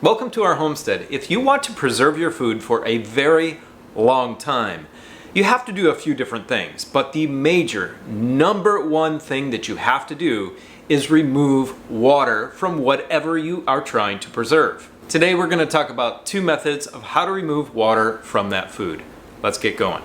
Welcome to our homestead. If you want to preserve your food for a very long time, you have to do a few different things, but the major number one thing that you have to do is remove water from whatever you are trying to preserve. Today we're going to talk about two methods of how to remove water from that food. Let's get going.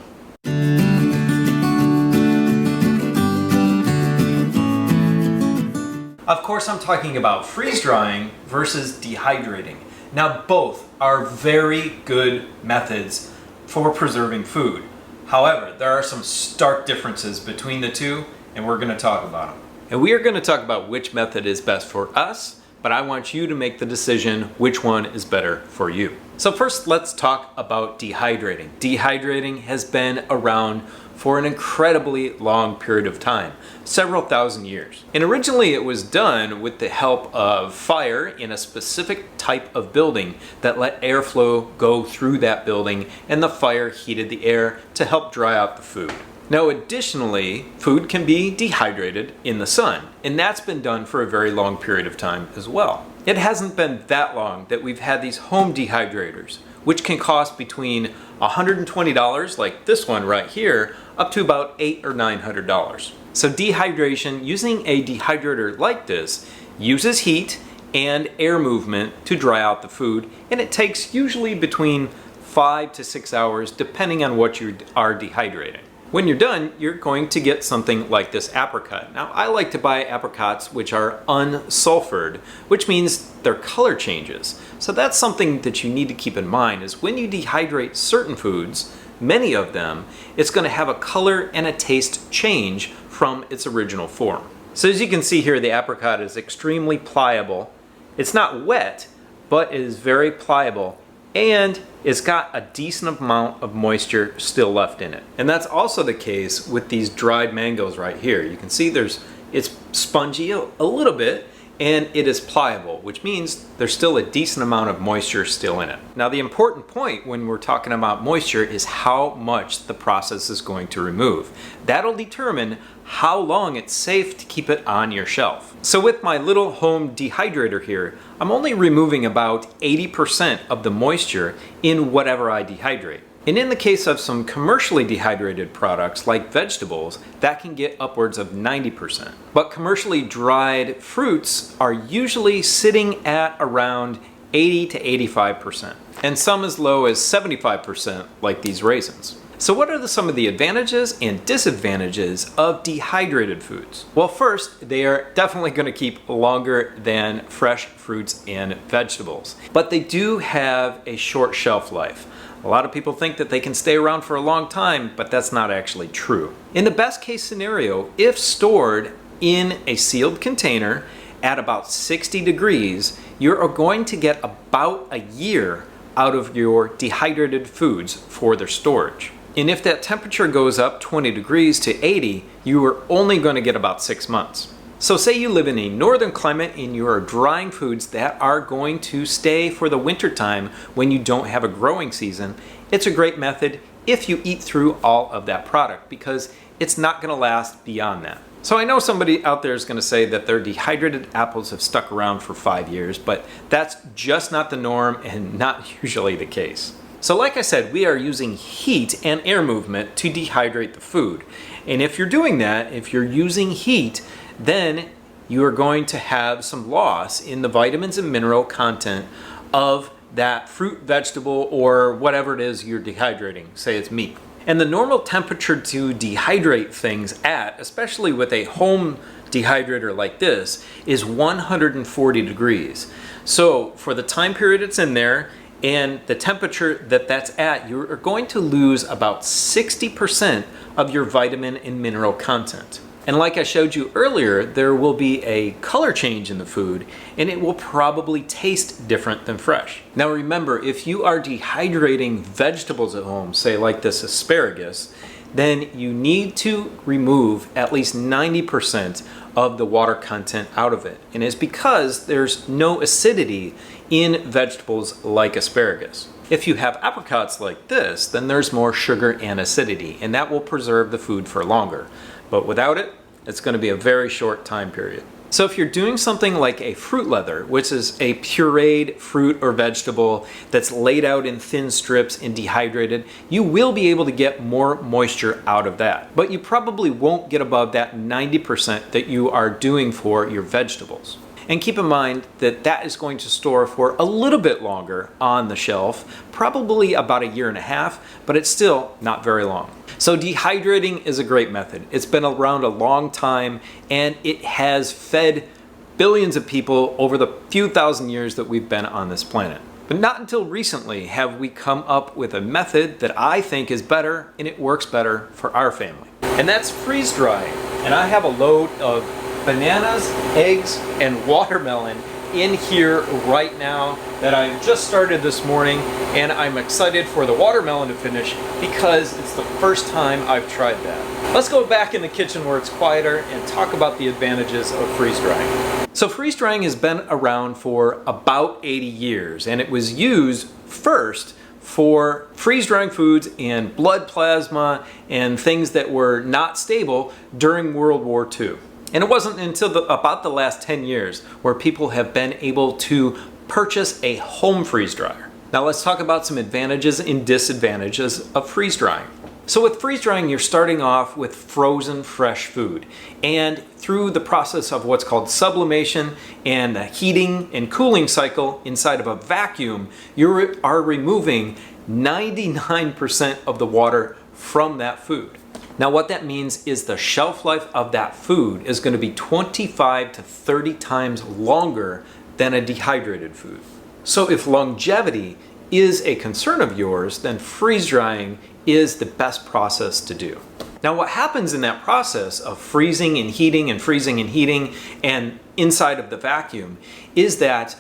Of course, I'm talking about freeze drying versus dehydrating. Now, both are very good methods for preserving food. However, there are some stark differences between the two, and we're going to talk about them. And we are going to talk about which method is best for us, but I want you to make the decision which one is better for you. So first, let's talk about dehydrating. Dehydrating has been around for an incredibly long period of time, several thousand years. And originally it was done with the help of fire in a specific type of building that let airflow go through that building, and the fire heated the air to help dry out the food. Now additionally, food can be dehydrated in the sun, and that's been done for a very long period of time as well. It hasn't been that long that we've had these home dehydrators, which can cost between $120, like this one right here, up to about $800 or $900. So dehydration, using a dehydrator like this, uses heat and air movement to dry out the food, and it takes usually between 5 to 6 hours depending on what you are dehydrating. When you're done, you're going to get something like this apricot. Now, I like to buy apricots which are unsulfured, which means their color changes. So that's something that you need to keep in mind, is when you dehydrate certain foods, many of them, it's going to have a color and a taste change from its original form. So as you can see here, the apricot is extremely pliable. It's not wet, but it is very pliable, and it's got a decent amount of moisture still left in it. And that's also the case with these dried mangoes right here. You can see it's spongy a little bit, and it is pliable, which means there's still a decent amount of moisture still in it. Now, the important point when we're talking about moisture is how much the process is going to remove. That'll determine how long it's safe to keep it on your shelf. So with my little home dehydrator here, I'm only removing about 80% of the moisture in whatever I dehydrate. And in the case of some commercially dehydrated products like vegetables, that can get upwards of 90%. But commercially dried fruits are usually sitting at around 80 to 85%, and some as low as 75% like these raisins. So what are some of the advantages and disadvantages of dehydrated foods? Well, first, they are definitely going to keep longer than fresh fruits and vegetables, but they do have a short shelf life. A lot of people think that they can stay around for a long time, but that's not actually true. In the best case scenario, if stored in a sealed container at about 60 degrees, you're going to get about a year out of your dehydrated foods for their storage. And if that temperature goes up 20 degrees to 80, you are only going to get about 6 months. So say you live in a northern climate and you are drying foods that are going to stay for the winter time when you don't have a growing season, it's a great method if you eat through all of that product, because it's not going to last beyond that. So I know somebody out there is going to say that their dehydrated apples have stuck around for 5 years, but that's just not the norm and not usually the case. So like I said, we are using heat and air movement to dehydrate the food. And if you're doing that, if you're using heat, then you are going to have some loss in the vitamins and mineral content of that fruit, vegetable, or whatever it is you're dehydrating. Say it's meat. And the normal temperature to dehydrate things at, especially with a home dehydrator like this, is 140 degrees. So for the time period it's in there and the temperature that's at, you're going to lose about 60% of your vitamin and mineral content. And like I showed you earlier, there will be a color change in the food, and it will probably taste different than fresh. Now remember, if you are dehydrating vegetables at home, say like this asparagus, then you need to remove at least 90% of the water content out of it. And it's because there's no acidity in vegetables like asparagus. If you have apricots like this, then there's more sugar and acidity, and that will preserve the food for longer. But without it, it's going to be a very short time period. So if you're doing something like a fruit leather, which is a pureed fruit or vegetable that's laid out in thin strips and dehydrated, you will be able to get more moisture out of that. But you probably won't get above that 90% that you are doing for your vegetables. And keep in mind that that is going to store for a little bit longer on the shelf, probably about a year and a half, but it's still not very long. So dehydrating is a great method. It's been around a long time and it has fed billions of people over the few thousand years that we've been on this planet. But not until recently have we come up with a method that I think is better and it works better for our family. And that's freeze drying. And I have a load of bananas, eggs, and watermelon in here right now that I've just started this morning, and I'm excited for the watermelon to finish because it's the first time I've tried that. Let's go back in the kitchen where it's quieter and talk about the advantages of freeze drying. So freeze drying has been around for about 80 years, and it was used first for freeze drying foods and blood plasma and things that were not stable during World War II. And it wasn't until about the last 10 years where people have been able to purchase a home freeze dryer. Now let's talk about some advantages and disadvantages of freeze drying. So with freeze drying, you're starting off with frozen fresh food. And through the process of what's called sublimation and the heating and cooling cycle inside of a vacuum, you are removing 99% of the water from that food. Now what that means is the shelf life of that food is going to be 25 to 30 times longer than a dehydrated food. So if longevity is a concern of yours, then freeze drying is the best process to do. Now what happens in that process of freezing and heating and freezing and heating and inside of the vacuum is that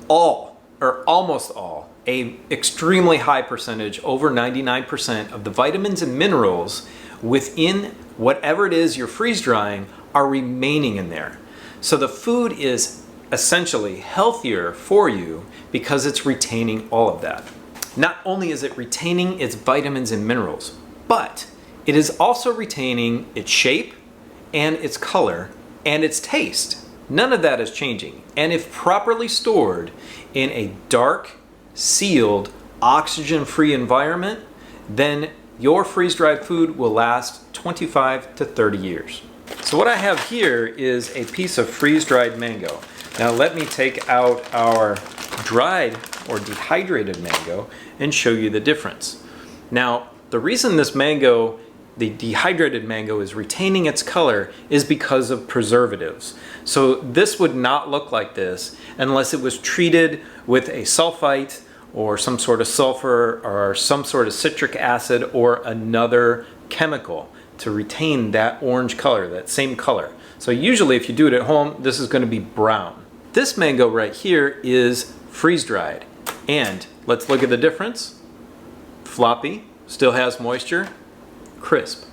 all, or almost all, a extremely high percentage, over 99% of the vitamins and minerals within whatever it is you're freeze drying are remaining in there. So the food is essentially healthier for you because it's retaining all of that. Not only is it retaining its vitamins and minerals, but it is also retaining its shape and its color and its taste. None of that is changing. And if properly stored in a dark, sealed, oxygen-free environment, then your freeze-dried food will last 25 to 30 years. So what I have here is a piece of freeze-dried mango. Now let me take out our dried or dehydrated mango and show you the difference. Now the reason this mango, the dehydrated mango, is retaining its color is because of preservatives. So this would not look like this unless it was treated with a sulfite or some sort of sulfur or some sort of citric acid or another chemical to retain that orange color, that same color. So usually if you do it at home, this is going to be brown. This mango right here is freeze-dried. And let's look at the difference. Floppy, still has moisture, crisp.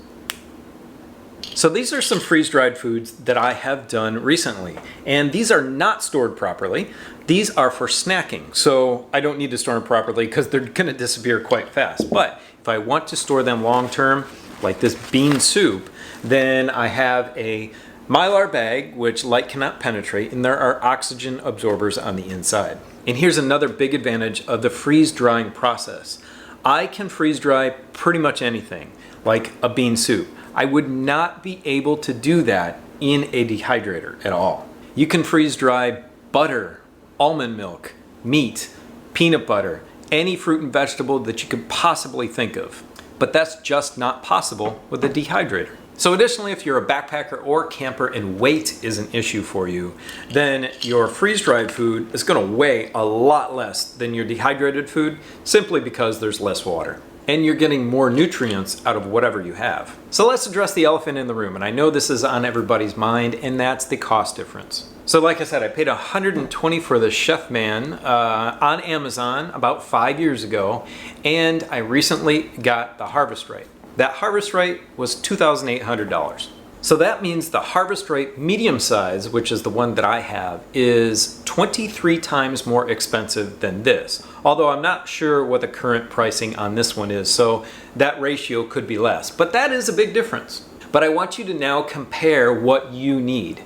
So these are some freeze-dried foods that I have done recently, and these are not stored properly. These are for snacking, so I don't need to store them properly because they're going to disappear quite fast. But if I want to store them long-term, like this bean soup, then I have a Mylar bag, which light cannot penetrate, and there are oxygen absorbers on the inside. And here's another big advantage of the freeze-drying process. I can freeze-dry pretty much anything, like a bean soup. I would not be able to do that in a dehydrator at all. You can freeze dry butter, almond milk, meat, peanut butter, any fruit and vegetable that you could possibly think of. But that's just not possible with a dehydrator. So additionally, if you're a backpacker or camper and weight is an issue for you, then your freeze-dried food is going to weigh a lot less than your dehydrated food simply because there's less water. And you're getting more nutrients out of whatever you have. So let's address the elephant in the room, and I know this is on everybody's mind, and that's the cost difference. So like I said, I paid $120 for the Chef Man on Amazon about 5 years ago, and I recently got the Harvest Right. That Harvest Right was $2,800. So that means the Harvest Right medium size, which is the one that I have, is 23 times more expensive than this. Although I'm not sure what the current pricing on this one is, so that ratio could be less. But that is a big difference. But I want you to now compare what you need.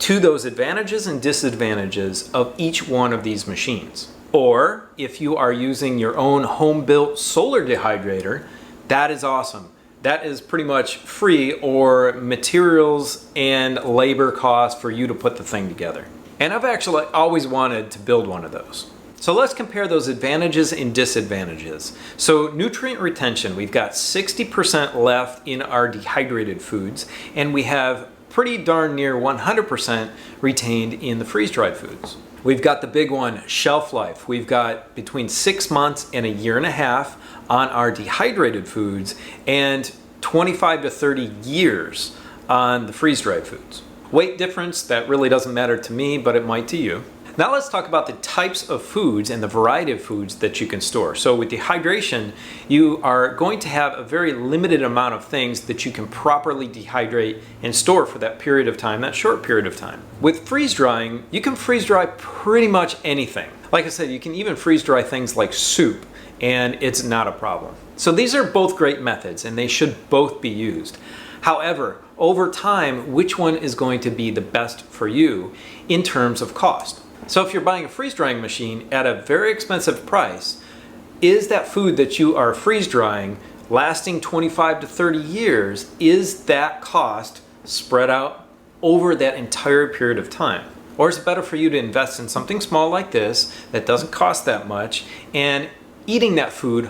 to those advantages and disadvantages of each one of these machines. Or if you are using your own home-built solar dehydrator, that is awesome. That is pretty much free or materials and labor costs for you to put the thing together. And I've actually always wanted to build one of those. So let's compare those advantages and disadvantages. So nutrient retention, we've got 60% left in our dehydrated foods, and we have pretty darn near 100% retained in the freeze-dried foods. We've got the big one, shelf life. We've got between 6 months and a year and a half on our dehydrated foods and 25 to 30 years on the freeze-dried foods. Weight difference, that really doesn't matter to me, but it might to you. Now let's talk about the types of foods and the variety of foods that you can store. So with dehydration, you are going to have a very limited amount of things that you can properly dehydrate and store for that period of time, that short period of time. With freeze drying, you can freeze dry pretty much anything. Like I said, you can even freeze dry things like soup, and it's not a problem. So these are both great methods, and they should both be used. However, over time, which one is going to be the best for you in terms of cost? So if you're buying a freeze drying machine at a very expensive price, is that food that you are freeze drying lasting 25 to 30 years, is that cost spread out over that entire period of time? Or is it better for you to invest in something small like this that doesn't cost that much and eating that food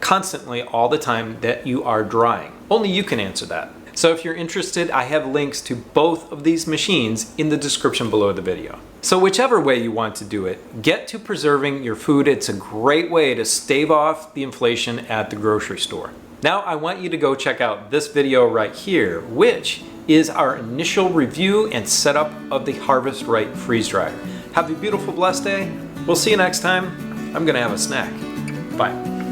constantly all the time that you are drying? Only you can answer that. So if you're interested, I have links to both of these machines in the description below the video. So whichever way you want to do it, get to preserving your food. It's a great way to stave off the inflation at the grocery store. Now I want you to go check out this video right here, which is our initial review and setup of the Harvest Right freeze dryer. Have a beautiful, blessed day. We'll see you next time. I'm gonna have a snack. Bye.